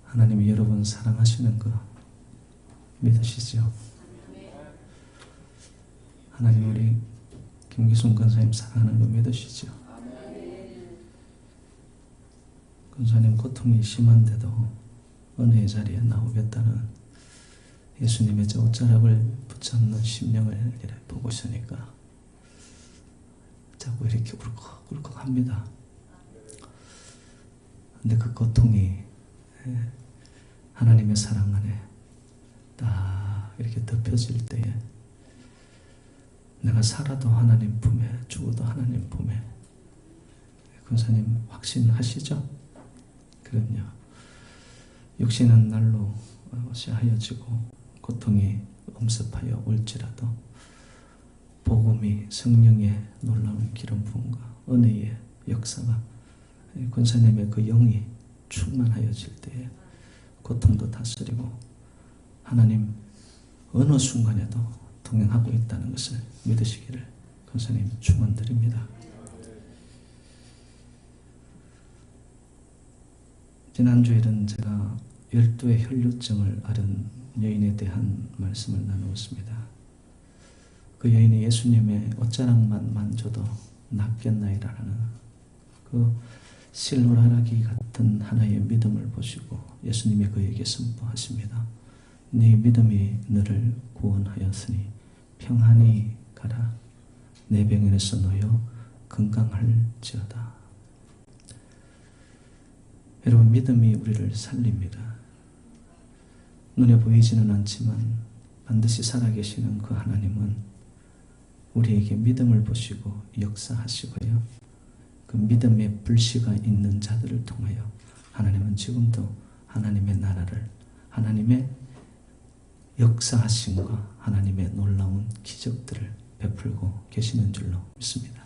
하나님이 여러분 사랑하시는 거 믿으시죠? 하나님 우리 김기순 권사님 사랑하는 거 믿으시죠? 권사님 고통이 심한데도 은혜의 자리에 나오겠다는 예수님의 저 옷자락을 붙잡는 심령을 이렇게 보고 있으니까 자꾸 이렇게 울컥울컥 합니다. 근데 그 고통이 하나님의 사랑 안에 딱 이렇게 덮여질 때에 내가 살아도 하나님 품에, 죽어도 하나님 품에. 권사님 확신하시죠? 그럼요. 육신은 날로 하여지고 고통이 엄습하여 올지라도 복음이 성령의 놀라운 기름 부음과 은혜의 역사가 권사님의 그 영이 충만하여질 때에 고통도 다스리고 하나님 어느 순간에도 동행하고 있다는 것을 믿으시기를 권사님 축원드립니다. 지난주에는 제가 12의 혈류증을 앓은 여인에 대한 말씀을 나누었습니다. 그 여인이 예수님의 옷자락만 만져도 낫겠나이라는 그 실로라기 같은 하나의 믿음을 보시고 예수님이 그에게 선포하십니다. 네 믿음이 너를 구원하였으니 평안히 가라. 내 병에서 놓여 건강할지어다. 여러분 믿음이 우리를 살립니다. 눈에 보이지는 않지만 반드시 살아계시는 그 하나님은 우리에게 믿음을 보시고 역사하시고요. 그 믿음의 불씨가 있는 자들을 통하여 하나님은 지금도 하나님의 나라를 하나님의 역사하심과 하나님의 놀라운 기적들을 베풀고 계시는 줄로 믿습니다.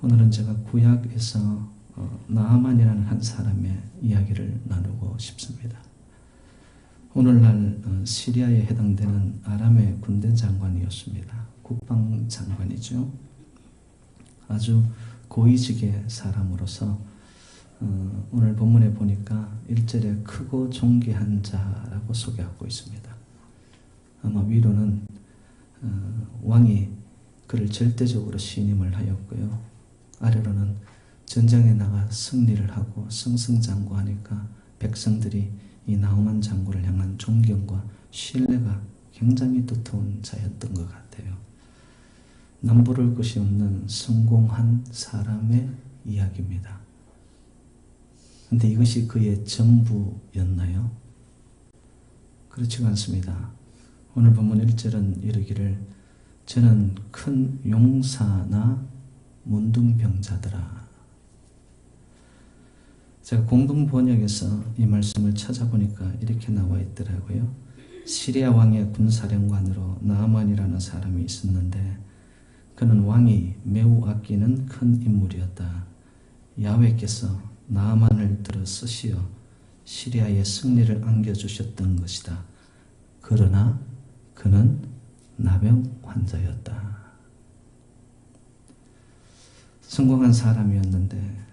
오늘은 제가 구약에서 나아만이라는 한 사람의 이야기를 나누고 싶습니다. 오늘날 시리아에 해당되는 아람의 군대 장관이었습니다. 국방장관이죠. 아주 고위직의 사람으로서 오늘 본문에 보니까 1절에 크고 존귀한 자라고 소개하고 있습니다. 아마 위로는 왕이 그를 절대적으로 신임을 하였고요. 아래로는 전장에 나가 승리를 하고 승승장구하니까 백성들이 이 나우만 장군을 향한 존경과 신뢰가 굉장히 두터운 자였던 것 같아요. 남부를 것이 없는 성공한 사람의 이야기입니다. 그런데 이것이 그의 전부였나요? 그렇지가 않습니다. 오늘 본문 1절은 이르기를 저는 큰 용사나 문둥병자더라. 제가 공동번역에서 이 말씀을 찾아보니까 이렇게 나와 있더라고요. 시리아 왕의 군사령관으로 나아만이라는 사람이 있었는데 그는 왕이 매우 아끼는 큰 인물이었다. 야훼께서 나아만을 들어 쓰시어 시리아의 승리를 안겨주셨던 것이다. 그러나 그는 나병 환자였다. 성공한 사람이었는데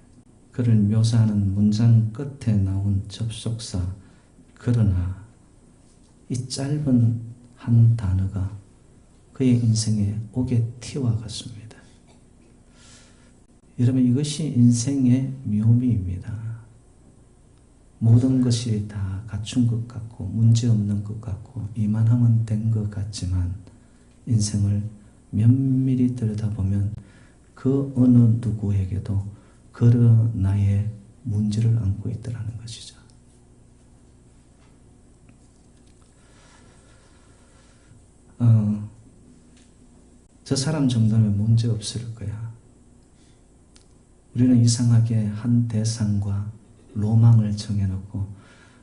그를 묘사하는 문장 끝에 나온 접속사 그러나 이 짧은 한 단어가 그의 인생의 옥의 티와 같습니다. 여러분 이것이 인생의 묘미입니다. 모든 것이 다 갖춘 것 같고 문제없는 것 같고 이만하면 된 것 같지만 인생을 면밀히 들여다보면 그 어느 누구에게도 그러 나의 문제를 안고 있더라는 것이죠. 저 사람 정도면 문제 없을 거야. 우리는 이상하게 한 대상과 로망을 정해놓고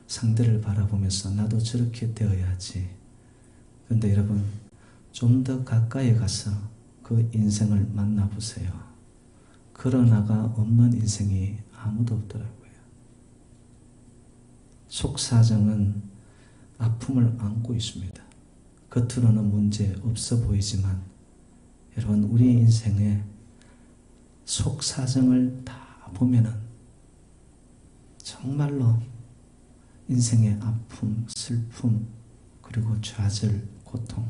상대를 바라보면서 나도 저렇게 되어야지. 그런데 여러분 좀 더 가까이 가서 그 인생을 만나보세요. 그러나가 없는 인생이 아무도 없더라고요. 속사정은 아픔을 안고 있습니다. 겉으로는 문제 없어 보이지만 여러분 우리 인생의 속사정을 다 보면은 정말로 인생의 아픔, 슬픔, 그리고 좌절, 고통,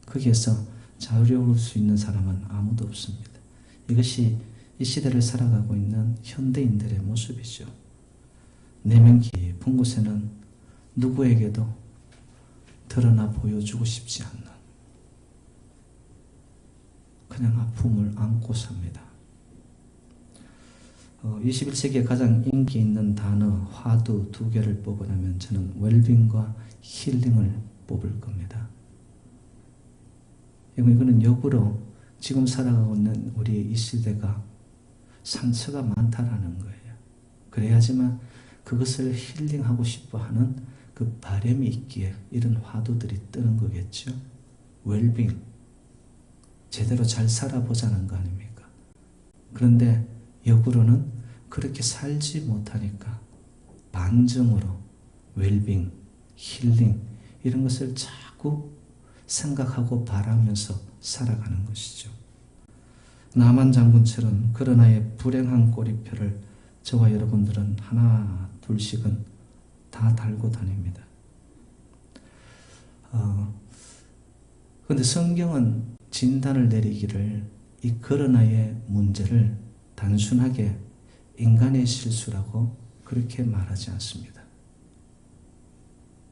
거기에서 자유로울 수 있는 사람은 아무도 없습니다. 이것이 이 시대를 살아가고 있는 현대인들의 모습이죠. 내면 깊은 곳에는 누구에게도 드러나 보여주고 싶지 않는, 그냥 아픔을 안고 삽니다. 21세기에 가장 인기 있는 단어, 화두 두 개를 뽑으라면 저는 웰빙과 힐링을 뽑을 겁니다. 이거는 역으로 지금 살아가고 있는 우리의 이 시대가 상처가 많다라는 거예요. 그래야지만 그것을 힐링하고 싶어 하는 그 바람이 있기에 이런 화두들이 뜨는 거겠죠. 웰빙, 제대로 잘 살아보자는 거 아닙니까? 그런데 역으로는 그렇게 살지 못하니까 반증으로 웰빙, 힐링 이런 것을 자꾸 생각하고 바라면서 살아가는 것이죠. 나만 장군처럼 그러나의 불행한 꼬리표를 저와 여러분들은 하나 둘씩은 다 달고 다닙니다. 그런데 성경은 진단을 내리기를 이 그러나의 문제를 단순하게 인간의 실수라고 그렇게 말하지 않습니다.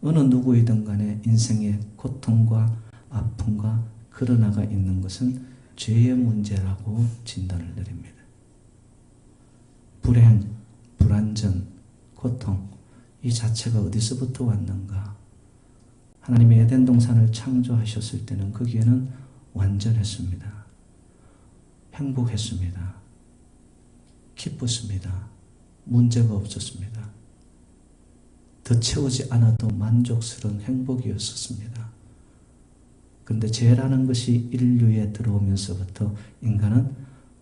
어느 누구이든 간에 인생의 고통과 아픔과 그러나가 있는 것은 죄의 문제라고 진단을 내립니다. 불행, 불안전, 고통 이 자체가 어디서부터 왔는가? 하나님이 에덴 동산을 창조하셨을 때는 거기에는 완전했습니다. 행복했습니다. 기뻤습니다. 문제가 없었습니다. 더 채우지 않아도 만족스러운 행복이었었습니다. 그런데 죄라는 것이 인류에 들어오면서부터 인간은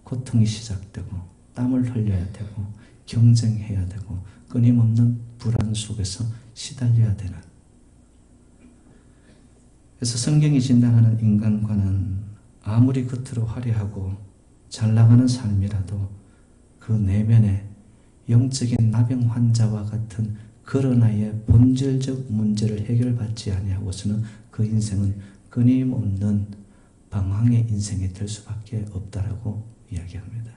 고통이 시작되고 땀을 흘려야 되고 경쟁해야 되고 끊임없는 불안 속에서 시달려야 되는, 그래서 성경이 진단하는 인간과는 아무리 겉으로 화려하고 잘 나가는 삶이라도 그 내면에 영적인 나병 환자와 같은 그러나의 본질적 문제를 해결받지 아니하고서는 그 인생은 끊임없는 방황의 인생이 될 수밖에 없다라고 이야기합니다.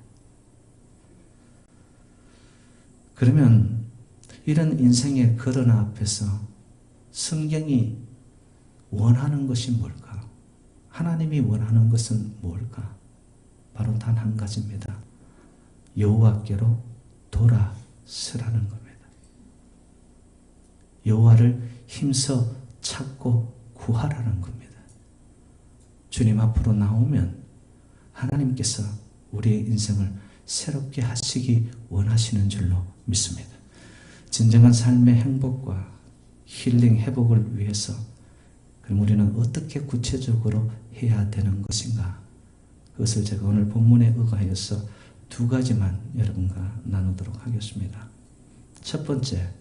그러면 이런 인생의 그러나 앞에서 성경이 원하는 것이 뭘까? 하나님이 원하는 것은 뭘까? 바로 단 한 가지입니다. 여호와께로 돌아서라는 겁니다. 여호와를 힘써 찾고 구하라는 겁니다. 주님 앞으로 나오면 하나님께서 우리의 인생을 새롭게 하시기 원하시는 줄로 믿습니다. 진정한 삶의 행복과 힐링, 회복을 위해서 그럼 우리는 어떻게 구체적으로 해야 되는 것인가? 그것을 제가 오늘 본문에 의거하여서 두 가지만 여러분과 나누도록 하겠습니다. 첫 번째,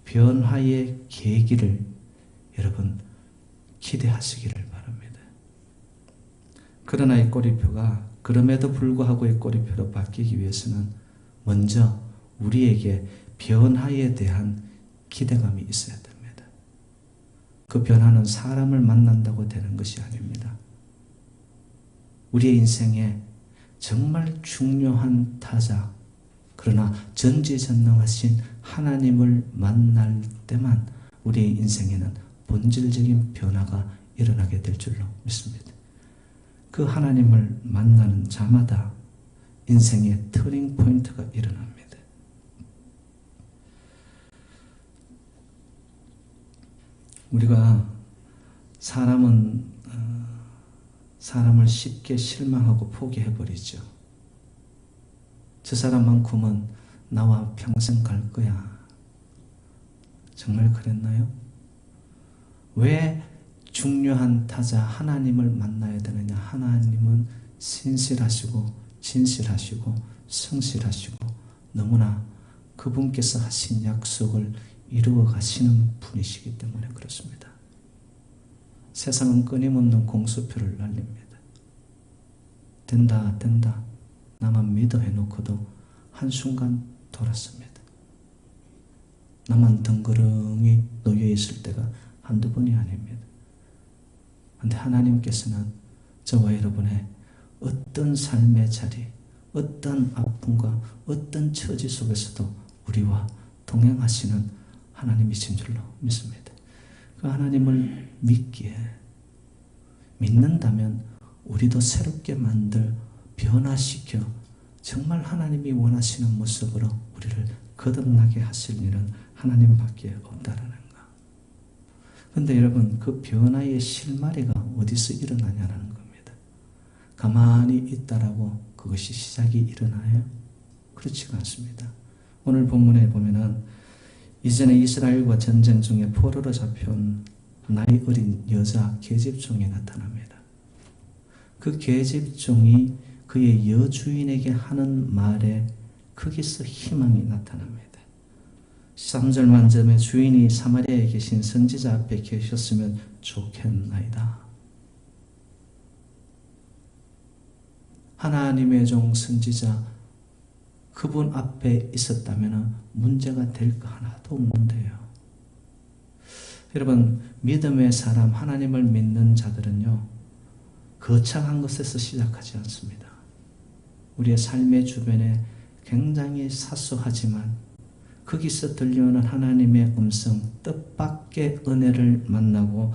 변화의 계기를 여러분 기대하시기를 바랍니다. 그러나 이 꼬리표가 그럼에도 불구하고 이 꼬리표로 바뀌기 위해서는 먼저 우리에게 변화에 대한 기대감이 있어야 됩니다. 그 변화는 사람을 만난다고 되는 것이 아닙니다. 우리의 인생에 정말 중요한 타자, 그러나 전지전능하신 하나님을 만날 때만 우리의 인생에는 본질적인 변화가 일어나게 될 줄로 믿습니다. 그 하나님을 만나는 자마다 인생의 터닝 포인트가 일어납니다. 우리가 사람을 쉽게 실망하고 포기해버리죠. 저 사람만큼은 나와 평생 갈 거야. 정말 그랬나요? 왜 중요한 타자 하나님을 만나야 되느냐? 하나님은 신실하시고 진실하시고 성실하시고 너무나 그분께서 하신 약속을 이루어 가시는 분이시기 때문에 그렇습니다. 세상은 끊임없는 공수표를 날립니다. 된다 나만 믿어 해놓고도 한순간 돌았습니다. 나만 덩그러니 놓여 있을 때가 한두 번이 아닙니다. 그런데 하나님께서는 저와 여러분의 어떤 삶의 자리, 어떤 아픔과 어떤 처지 속에서도 우리와 동행하시는 하나님이신 줄로 믿습니다. 그 하나님을 믿는다면 우리도 새롭게 만들, 변화시켜 정말 하나님이 원하시는 모습으로 우리를 거듭나게 하실 일은 하나님밖에 없다라는 거. 그런데 여러분, 그 변화의 실마리가 어디서 일어나냐는 겁니다. 가만히 있다라고 그것이 시작이 일어나요? 그렇지가 않습니다. 오늘 본문에 보면은 이전에 이스라엘과 전쟁 중에 포로로 잡혀온 나이 어린 여자 계집종이 나타납니다. 그 계집종이 그의 여주인에게 하는 말에 거기서 희망이 나타납니다. 3절 만점에 주인이 사마리아에 계신 선지자 앞에 계셨으면 좋겠나이다. 하나님의 종 선지자 그분 앞에 있었다면 문제가 될 거 하나도 없는데요. 여러분, 믿음의 사람, 하나님을 믿는 자들은요, 거창한 것에서 시작하지 않습니다. 우리의 삶의 주변에 굉장히 사소하지만 거기서 들려오는 하나님의 음성, 뜻밖의 은혜를 만나고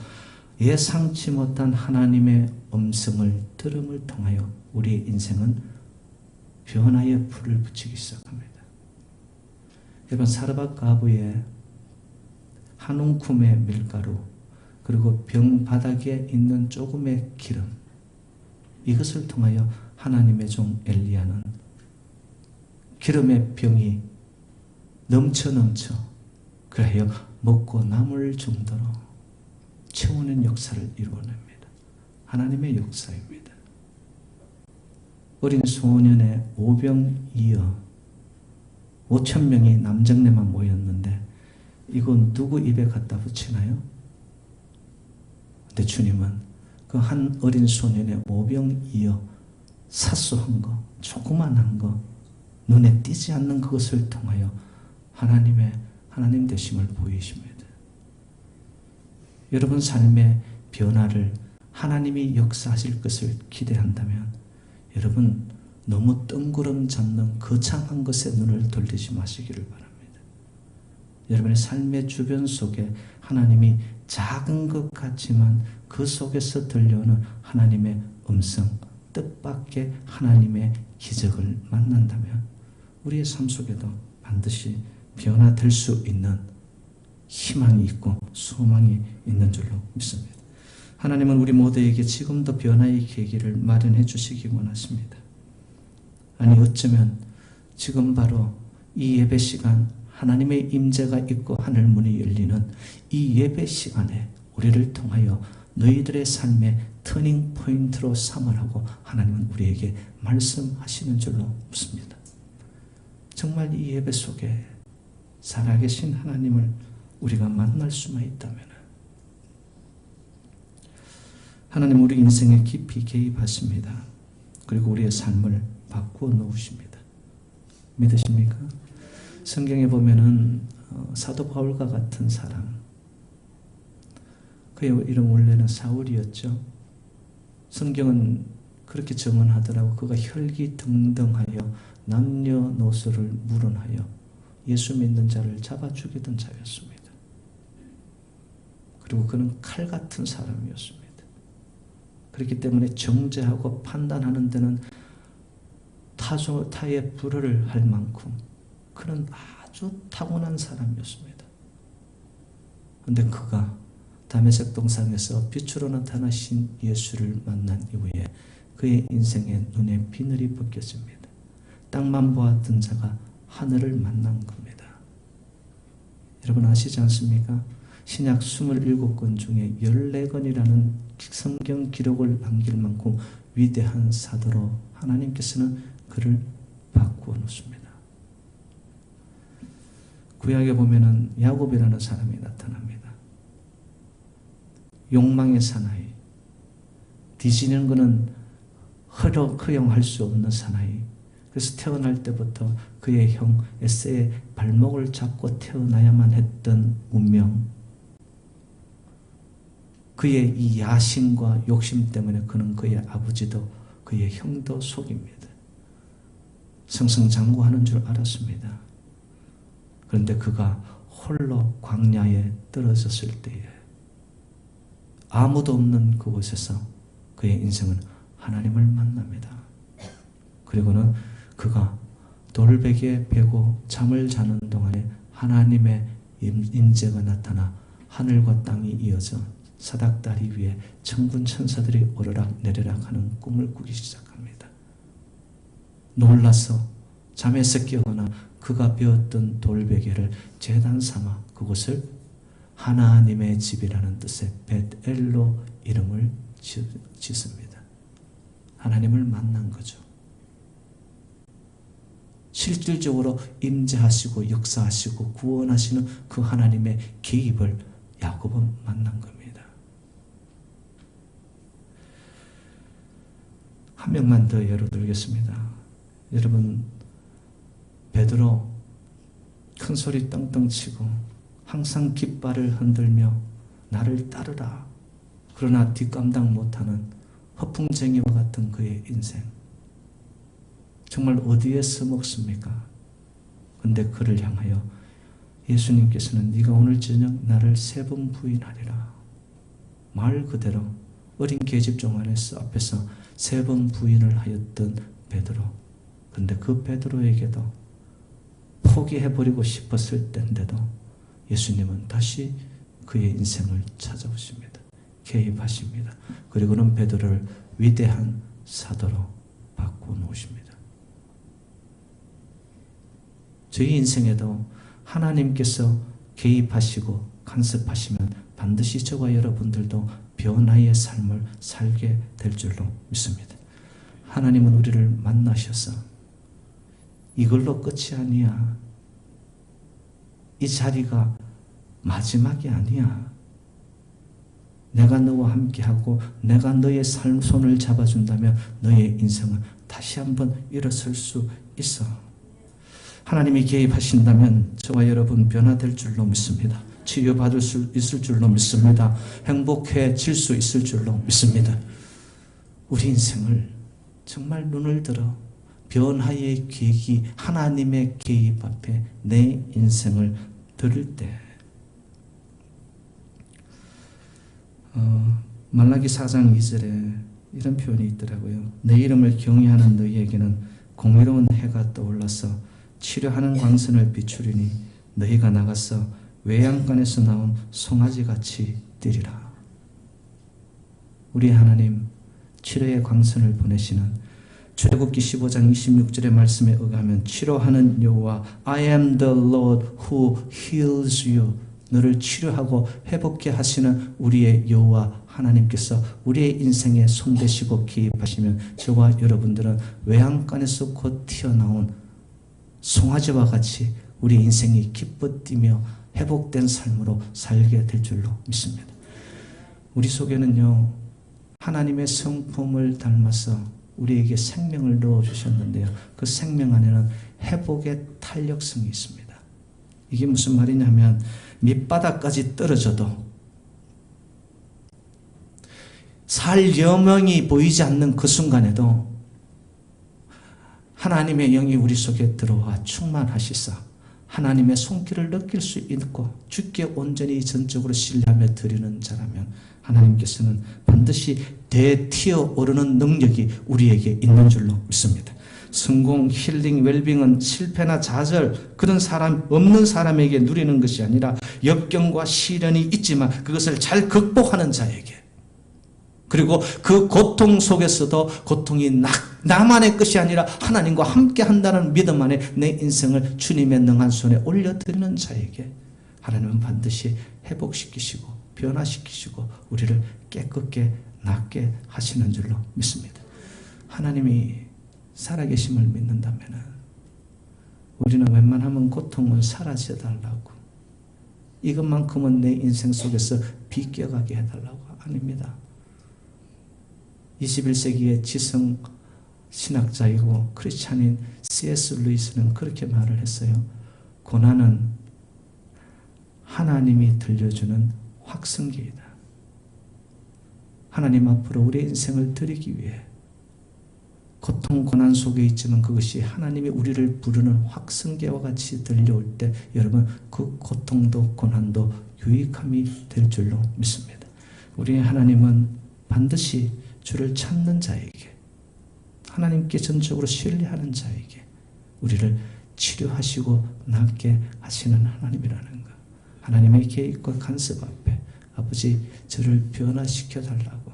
예상치 못한 하나님의 음성을 들음을 통하여 우리의 인생은 변화의 불을 붙이기 시작합니다. 여러분, 사르밧 가부의 한 움큼의 밀가루, 그리고 병 바닥에 있는 조금의 기름, 이것을 통하여 하나님의 종 엘리야는 기름의 병이 넘쳐 그래야 먹고 남을 정도로 채우는 역사를 이루어냅니다. 하나님의 역사입니다. 어린 소년의 오병이어 5,000명이 남정네만 모였는데 이건 누구 입에 갖다 붙이나요? 근데 주님은 그 한 어린 소년의 오병이어 사소한 거, 조그만한 거, 눈에 띄지 않는 그것을 통하여 하나님 되심을 보이십니다. 여러분 삶의 변화를 하나님이 역사하실 것을 기대한다면 여러분 너무 뜬구름 잡는 거창한 것에 눈을 돌리지 마시기를 바랍니다. 여러분의 삶의 주변 속에 하나님이 작은 것 같지만 그 속에서 들려오는 하나님의 음성, 뜻밖의 하나님의 기적을 만난다면 우리의 삶 속에도 반드시 변화될 수 있는 희망이 있고 소망이 있는 줄로 믿습니다. 하나님은 우리 모두에게 지금도 변화의 계기를 마련해 주시기 원하십니다. 아니 어쩌면 지금 바로 이 예배 시간 하나님의 임재가 있고 하늘 문이 열리는 이 예배 시간에 우리를 통하여 너희들의 삶의 터닝 포인트로 삼으라고 하나님은 우리에게 말씀하시는 줄로 믿습니다. 정말 이 예배 속에 살아계신 하나님을 우리가 만날 수만 있다면 하나님 우리 인생에 깊이 개입하십니다. 그리고 우리의 삶을 바꾸어 놓으십니다. 믿으십니까? 성경에 보면은 사도 바울과 같은 사람, 그의 이름 원래는 사울이었죠. 성경은 그렇게 정언하더라고. 그가 혈기등등하여 남녀노소를 물어하여 예수 믿는 자를 잡아 죽이던 자였습니다. 그리고 그는 칼 같은 사람이었습니다. 그렇기 때문에 정죄하고 판단하는 데는 타의 불허를 할 만큼 그는 아주 타고난 사람이었습니다. 그런데 그가 다메섹 동산에서 빛으로 나타나신 예수를 만난 이후에 그의 인생의 눈에 비늘이 벗겨집니다. 땅만 보았던 자가 하늘을 만난 겁니다. 여러분 아시지 않습니까? 신약 27권 중에 14권이라는 성경 기록을 남길 만큼 위대한 사도로 하나님께서는 그를 바꾸어 놓습니다. 구약에 보면은 야곱이라는 사람이 나타납니다. 욕망의 사나이, 뒤지는 것은 허용할 수 없는 사나이, 그래서 태어날 때부터 그의 형 에세의 발목을 잡고 태어나야만 했던 운명, 그의 이 야심과 욕심 때문에 그는 그의 아버지도 그의 형도 속입니다. 승승장구하는 줄 알았습니다. 그런데 그가 홀로 광야에 떨어졌을 때에 아무도 없는 그곳에서 그의 인생은 하나님을 만납니다. 그리고는 그가 돌베개에 베고 잠을 자는 동안에 하나님의 임재가 나타나 하늘과 땅이 이어져 사닥다리 위에 천군 천사들이 오르락 내리락 하는 꿈을 꾸기 시작합니다. 놀라서 잠에서 깨어나 그가 배웠던 돌베개를 제단 삼아 그곳을 하나님의 집이라는 뜻의 벳엘로 이름을 짓습니다. 하나님을 만난 거죠. 실질적으로 임재하시고 역사하시고 구원하시는 그 하나님의 개입을 야곱은 만난 겁니다. 한 명만 더 예로 들겠습니다. 여러분, 베드로 큰 소리 떵떵 치고 항상 깃발을 흔들며 나를 따르라. 그러나 뒷감당 못하는 허풍쟁이와 같은 그의 인생. 정말 어디에 써먹습니까? 그런데 그를 향하여 예수님께서는 네가 오늘 저녁 나를 3번 부인하리라. 말 그대로 어린 계집종 앞에서 3번 부인을 하였던 베드로. 그런데 그 베드로에게도 포기해버리고 싶었을 때인데도 예수님은 다시 그의 인생을 찾아오십니다. 개입하십니다. 그리고는 베드로를 위대한 사도로 바꿔놓으십니다. 저희 인생에도 하나님께서 개입하시고 간섭하시면 반드시 저와 여러분들도 변화의 삶을 살게 될 줄로 믿습니다. 하나님은 우리를 만나셔서 이걸로 끝이 아니야. 이 자리가 마지막이 아니야. 내가 너와 함께하고 내가 너의 손을 잡아준다면 너의 인생은 다시 한번 일어설 수 있어. 하나님이 개입하신다면 저와 여러분 변화될 줄로 믿습니다. 치유받을 수 있을 줄로 믿습니다. 행복해질 수 있을 줄로 믿습니다. 우리 인생을 정말 눈을 들어 변화의 계기, 하나님의 개입 앞에 내 인생을 들을 때 말라기 4장 2절에 이런 표현이 있더라고요. 내 이름을 경외하는 너희에게는 공의로운 해가 떠올라서 치료하는 광선을 비추리니 너희가 나가서 외양간에서 나온 송아지같이 뛰리라. 우리 하나님 치료의 광선을 보내시는 출애굽기 15장 26절의 말씀에 의하면 치료하는 여호와 I am the Lord who heals you. 너를 치료하고 회복케 하시는 우리의 여호와 하나님께서 우리의 인생에 손대시고 개입하시면 저와 여러분들은 외양간에서 곧 튀어나온 송아지와 같이 우리 인생이 기뻐 뛰며 회복된 삶으로 살게 될 줄로 믿습니다. 우리 속에는요, 하나님의 성품을 닮아서 우리에게 생명을 넣어주셨는데요. 그 생명 안에는 회복의 탄력성이 있습니다. 이게 무슨 말이냐면 밑바닥까지 떨어져도 살 여명이 보이지 않는 그 순간에도 하나님의 영이 우리 속에 들어와 충만하시사 하나님의 손길을 느낄 수 있고 주께 온전히 전적으로 신뢰하며 드리는 자라면 하나님께서는 반드시 대튀어 오르는 능력이 우리에게 있는 줄로 믿습니다. 성공, 힐링, 웰빙은 실패나 좌절 그런 사람 없는 사람에게 누리는 것이 아니라 역경과 시련이 있지만 그것을 잘 극복하는 자에게, 그리고 그 고통 속에서도 고통이 나만의 것이 아니라 하나님과 함께 한다는 믿음 안에 내 인생을 주님의 능한 손에 올려드리는 자에게 하나님은 반드시 회복시키시고 변화시키시고 우리를 깨끗게 낫게 하시는 줄로 믿습니다. 하나님이 살아계심을 믿는다면 우리는 웬만하면 고통을 사라져달라고, 이것만큼은 내 인생 속에서 비껴가게 해달라고. 아닙니다. 21세기의 지성 신학자이고 크리스찬인 C.S. 루이스는 그렇게 말을 했어요. 고난은 하나님이 들려주는 확성기이다. 하나님 앞으로 우리의 인생을 드리기 위해 고통, 고난 속에 있지만 그것이 하나님이 우리를 부르는 확성기와 같이 들려올 때 여러분 그 고통도 고난도 유익함이 될 줄로 믿습니다. 우리 하나님은 반드시 주를 찾는 자에게, 하나님께 전적으로 신뢰하는 자에게 우리를 치료하시고 낫게 하시는 하나님이라는 것. 하나님의 계획과 간섭 앞에 아버지 저를 변화시켜 달라고,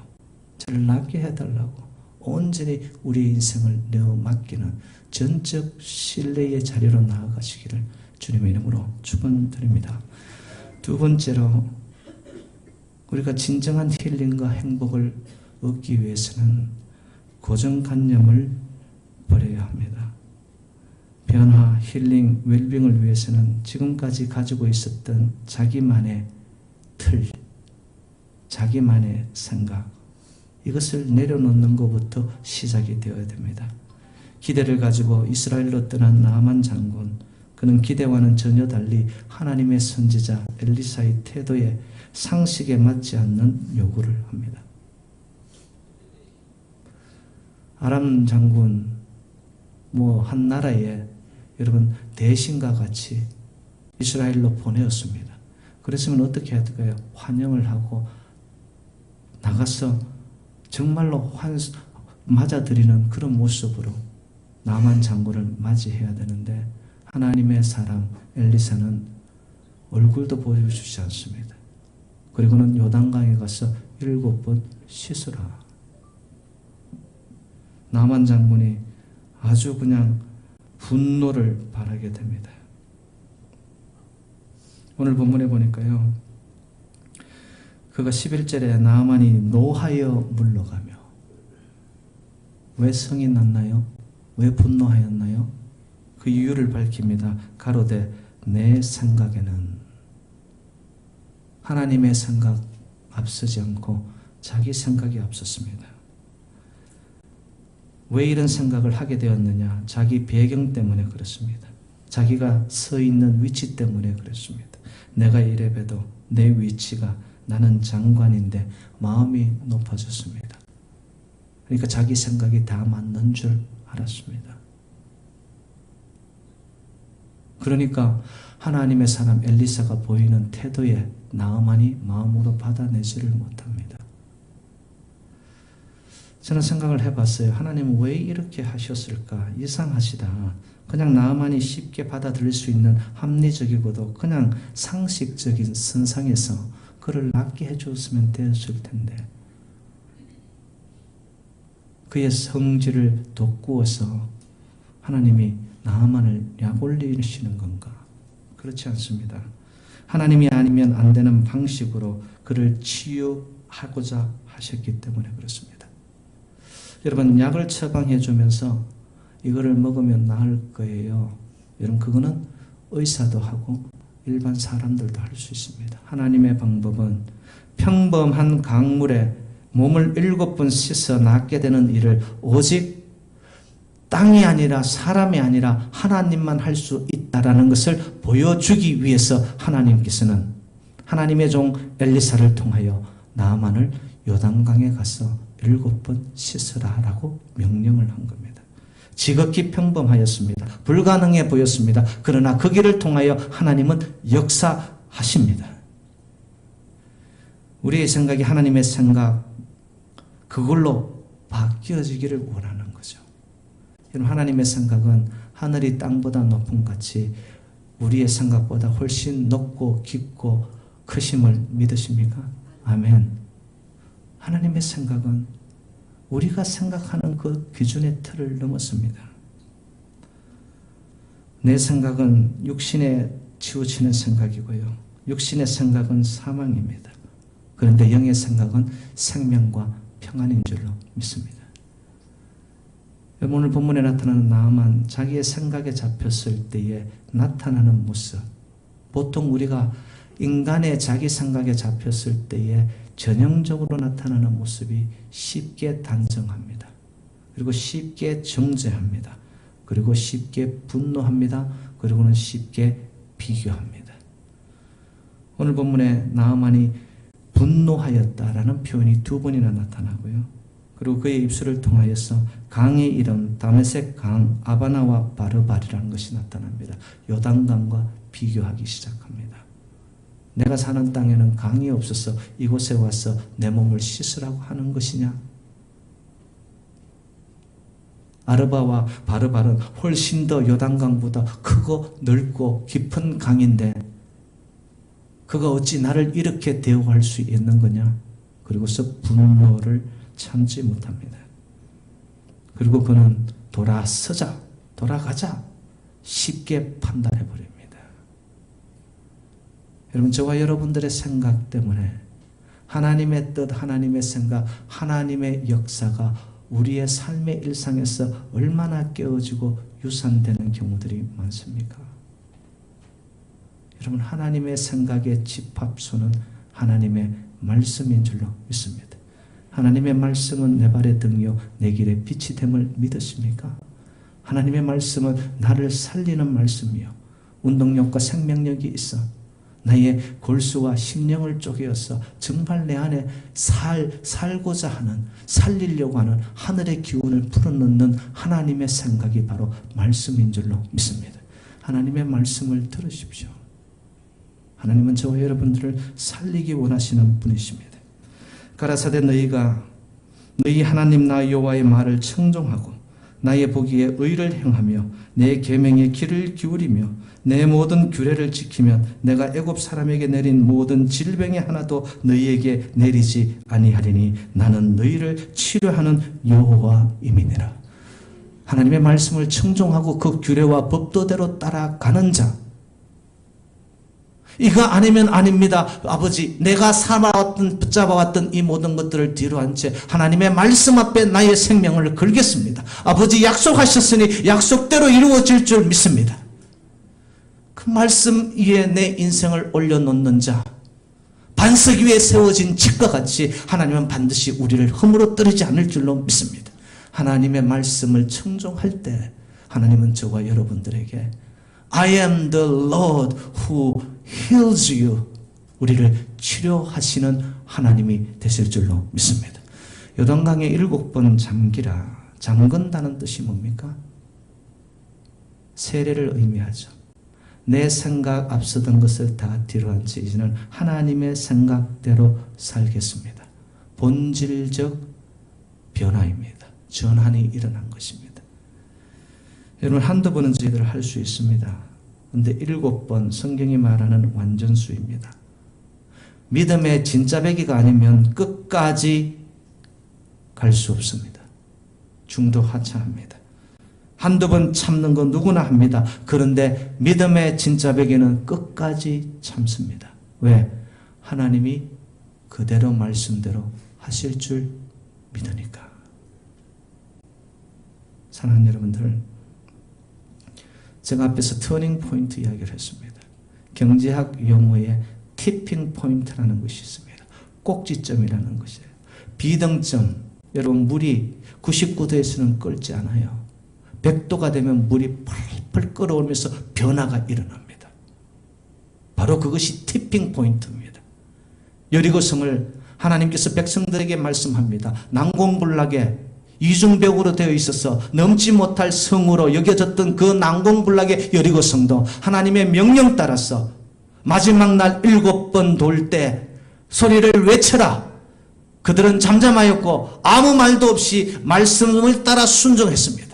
저를 낫게 해달라고 온전히 우리의 인생을 내어 맡기는 전적 신뢰의 자리로 나아가시기를 주님의 이름으로 축원드립니다. 두 번째로 우리가 진정한 힐링과 행복을 얻기 위해서는 고정관념을 버려야 합니다. 변화, 힐링, 웰빙을 위해서는 지금까지 가지고 있었던 자기만의 틀, 자기만의 생각, 이것을 내려놓는 것부터 시작이 되어야 됩니다. 기대를 가지고 이스라엘로 떠난 나아만 장군, 그는 기대와는 전혀 달리 하나님의 선지자 엘리사의 태도에 상식에 맞지 않는 요구를 합니다. 아람 장군, 한 나라에 여러분 대신과 같이 이스라엘로 보내었습니다. 그랬으면 어떻게 해야 될까요? 환영을 하고 나가서 정말로 맞아들이는 그런 모습으로 나만 장군을 맞이해야 되는데 하나님의 사람 엘리사는 얼굴도 보여주지 않습니다. 그리고는 요단강에 가서 7번 씻으라. 나만 장군이 아주 그냥 분노를 발하게 됩니다. 오늘 본문에 보니까요. 그가 11절에 나아만이 노하여 물러가며, 왜 성이 났나요? 왜 분노하였나요? 그 이유를 밝힙니다. 가로되 내 생각에는 하나님의 생각 앞서지 않고 자기 생각이 앞섰습니다. 왜 이런 생각을 하게 되었느냐? 자기 배경 때문에 그렇습니다. 자기가 서 있는 위치 때문에 그렇습니다. 내가 이래봬도 내 위치가, 나는 장관인데 마음이 높아졌습니다. 그러니까 자기 생각이 다 맞는 줄 알았습니다. 그러니까 하나님의 사람 엘리사가 보이는 태도에 나아만이 마음으로 받아내지를 못합니다. 저는 생각을 해봤어요. 하나님은 왜 이렇게 하셨을까? 이상하시다. 그냥 나아만이 쉽게 받아들일 수 있는 합리적이고도 그냥 상식적인 선상에서 그를 낫게 해줬으면 되었을 텐데 그의 성질을 돋구어서 하나님이 나아만을 약올리시는 건가? 그렇지 않습니다. 하나님이 아니면 안 되는 방식으로 그를 치유하고자 하셨기 때문에 그렇습니다. 여러분, 약을 처방해 주면서 이거를 먹으면 나을 거예요. 여러분, 그거는 의사도 하고 일반 사람들도 할 수 있습니다. 하나님의 방법은 평범한 강물에 몸을 7번 씻어 낫게 되는 일을 오직 땅이 아니라 사람이 아니라 하나님만 할 수 있다라는 것을 보여주기 위해서 하나님께서는 하나님의 종 엘리사를 통하여 나아만을 요단강에 가서 7번 씻으라라고 명령을 한 겁니다. 지극히 평범하였습니다. 불가능해 보였습니다. 그러나 그 길을 통하여 하나님은 역사하십니다. 우리의 생각이 하나님의 생각, 그걸로 바뀌어지기를 원하는 거죠. 여러분, 하나님의 생각은 하늘이 땅보다 높은 같이 우리의 생각보다 훨씬 높고 깊고 크심을 믿으십니까? 아멘. 하나님의 생각은 우리가 생각하는 그 기준의 틀을 넘었습니다. 내 생각은 육신에 치우치는 생각이고요. 육신의 생각은 사망입니다. 그런데 영의 생각은 생명과 평안인 줄로 믿습니다. 오늘 본문에 나타나는 나아만, 자기의 생각에 잡혔을 때에 나타나는 모습, 보통 우리가 인간의 자기 생각에 잡혔을 때에 전형적으로 나타나는 모습이 쉽게 단정합니다. 그리고 쉽게 정죄합니다. 그리고 쉽게 분노합니다. 그리고는 쉽게 비교합니다. 오늘 본문에 나아만이 분노하였다라는 표현이 두 번이나 나타나고요. 그리고 그의 입술을 통하여서 강의 이름 다메섹 강 아바나와 바르발이라는 것이 나타납니다. 요단강과 비교하기 시작합니다. 내가 사는 땅에는 강이 없어서 이곳에 와서 내 몸을 씻으라고 하는 것이냐? 아르바와 바르발은 훨씬 더 요단강보다 크고 넓고 깊은 강인데 그가 어찌 나를 이렇게 대우할 수 있는 거냐? 그리고서 분노를 참지 못합니다. 그리고 그는 돌아가자 쉽게 판단해 버립니다. 여러분, 저와 여러분들의 생각 때문에 하나님의 뜻, 하나님의 생각, 하나님의 역사가 우리의 삶의 일상에서 얼마나 깨어지고 유산되는 경우들이 많습니까? 여러분, 하나님의 생각의 집합소는 하나님의 말씀인 줄로 믿습니다. 하나님의 말씀은 내 발의 등이요 내 길의 빛이 됨을 믿으십니까? 하나님의 말씀은 나를 살리는 말씀이요 운동력과 생명력이 있어 나의 골수와 심령을 쪼개어서 정말 내 안에 살고자 하는, 살리려고 하는 하늘의 기운을 불어넣는 하나님의 생각이 바로 말씀인 줄로 믿습니다. 하나님의 말씀을 들으십시오. 하나님은 저와 여러분들을 살리기 원하시는 분이십니다. 가라사대 너희 하나님 나 여호와의 말을 청종하고 나의 보기에 의를 행하며 내 계명에 귀를 기울이며 내 모든 규례를 지키면 내가 애굽 사람에게 내린 모든 질병의 하나도 너희에게 내리지 아니하리니 나는 너희를 치료하는 여호와임이니라. 하나님의 말씀을 청종하고 그 규례와 법도대로 따라가는 자, 이거 아니면 아닙니다. 아버지, 내가 붙잡아왔던 이 모든 것들을 뒤로 한 채 하나님의 말씀 앞에 나의 생명을 걸겠습니다. 아버지 약속하셨으니 약속대로 이루어질 줄 믿습니다. 그 말씀 위에 내 인생을 올려놓는 자, 반석 위에 세워진 집과 같이 하나님은 반드시 우리를 허물어뜨리지 않을 줄로 믿습니다. 하나님의 말씀을 청종할 때 하나님은 저와 여러분들에게 I am the Lord who heals you, 우리를 치료하시는 하나님이 되실 줄로 믿습니다. 요단강에 7번 잠기라. 잠근다는 뜻이 뭡니까? 세례를 의미하죠. 내 생각 앞서던 것을 다 뒤로 한 채 이제는 하나님의 생각대로 살겠습니다. 본질적 변화입니다. 전환이 일어난 것입니다. 여러분, 한두 번은 저희들 할 수 있습니다. 그런데 7번 성경이 말하는 완전수입니다. 믿음의 진짜배기가 아니면 끝까지 갈 수 없습니다. 중도 하차합니다. 한두 번 참는 건 누구나 합니다. 그런데 믿음의 진짜배기는 끝까지 참습니다. 왜? 하나님이 그대로 말씀대로 하실 줄 믿으니까. 사랑하는 여러분들, 제가 앞에서 터닝 포인트 이야기를 했습니다. 경제학 용어에 티핑 포인트라는 것이 있습니다. 꼭지점이라는 것이에요. 비등점, 여러분 물이 99도에서는 끓지 않아요. 100도가 되면 물이 펄펄 끓어오면서 변화가 일어납니다. 바로 그것이 티핑 포인트입니다. 여리고성을 하나님께서 백성들에게 말씀합니다. 난공불락에 이중벽으로 되어 있어서 넘지 못할 성으로 여겨졌던 그 난공불락의 여리고성도 하나님의 명령 따라서 마지막 날 7번 돌 때 소리를 외쳐라. 그들은 잠잠하였고 아무 말도 없이 말씀을 따라 순종했습니다.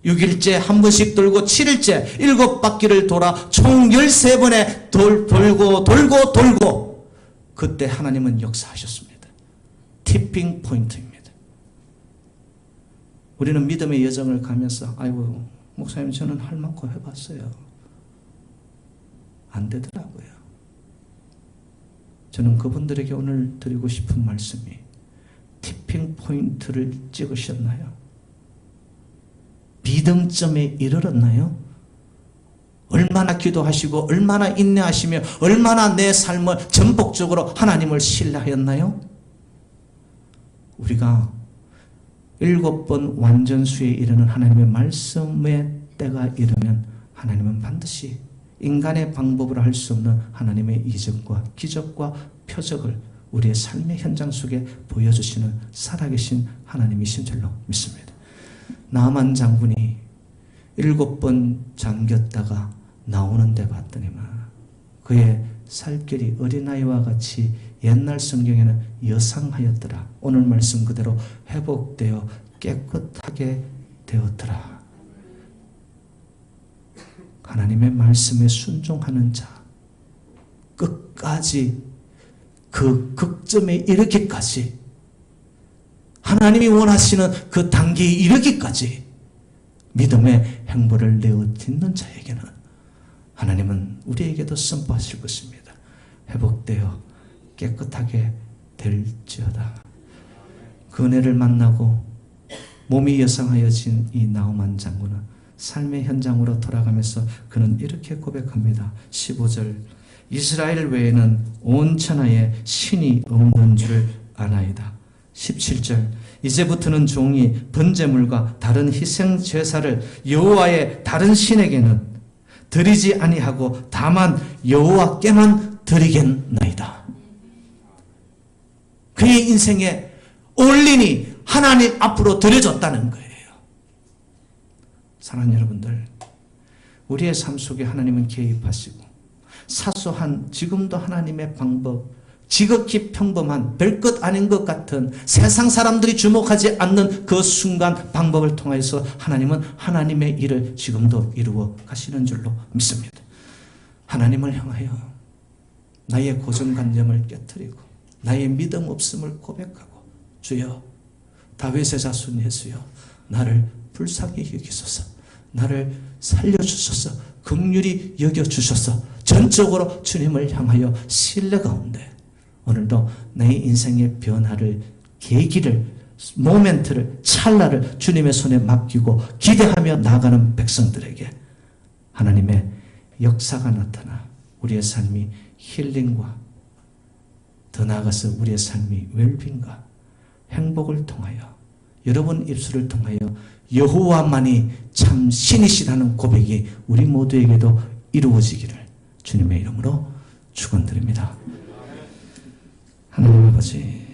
6일째 한 번씩 돌고 7일째 7바퀴를 돌아 총 13번의 돌고 그때 하나님은 역사하셨습니다. 티핑 포인트입니다. 우리는 믿음의 여정을 가면서 아이고 목사님 저는 할 만큼 해봤어요. 안 되더라고요. 저는 그분들에게 오늘 드리고 싶은 말씀이 티핑 포인트를 찍으셨나요? 비등점에 이르렀나요? 얼마나 기도하시고 얼마나 인내하시며 얼마나 내 삶을 전폭적으로 하나님을 신뢰하였나요? 우리가 7번 완전수에 이르는 하나님의 말씀의 때가 이르면 하나님은 반드시 인간의 방법으로 할 수 없는 하나님의 이적과 기적과 표적을 우리의 삶의 현장 속에 보여주시는 살아계신 하나님이신 줄로 믿습니다. 나만 장군이 7번 잠겼다가 나오는데 봤더니만 그의 살결이 어린아이와 같이 옛날 성경에는 여상하였더라. 오늘 말씀 그대로 회복되어 깨끗하게 되었더라. 하나님의 말씀에 순종하는 자, 끝까지 그 극점에 이르기까지, 하나님이 원하시는 그 단계에 이르기까지 믿음의 행보를 내어 딛는 자에게는 하나님은 우리에게도 선포하실 것입니다. 회복되어 깨끗하게 될지어다. 그 은혜를 만나고 몸이 여상하여진 이 나우만 장군은 삶의 현장으로 돌아가면서 그는 이렇게 고백합니다. 15절, 이스라엘 외에는 온 천하에 신이 없는 줄을 아나이다. 17절, 이제부터는 종이 번제물과 다른 희생 제사를 여호와의 다른 신에게는 드리지 아니하고 다만 여호와께만 드리겠나이다. 그의 인생에 올린이 하나님 앞으로 드려졌다는 거예요. 사랑하는 여러분들, 우리의 삶 속에 하나님은 개입하시고 사소한 지금도 하나님의 방법, 지극히 평범한 별것 아닌 것 같은 세상 사람들이 주목하지 않는 그 순간 방법을 통해서 하나님은 하나님의 일을 지금도 이루어 가시는 줄로 믿습니다. 하나님을 향하여 나의 고정관념을 깨뜨리고 나의 믿음 없음을 고백하고, 주여, 다윗의 자손 예수여, 나를 불쌍히 여기소서, 나를 살려주소서, 긍휼히 여겨주소서, 전적으로 주님을 향하여 신뢰 가운데 오늘도 내 인생의 변화를, 계기를, 모멘트를, 찰나를 주님의 손에 맡기고 기대하며 나아가는 백성들에게 하나님의 역사가 나타나 우리의 삶이 힐링과 더 나아가서 우리의 삶이 웰빙과 행복을 통하여, 여러분 입술을 통하여 여호와만이 참 신이시라는 고백이 우리 모두에게도 이루어지기를 주님의 이름으로 축원드립니다. 하나님 아버지,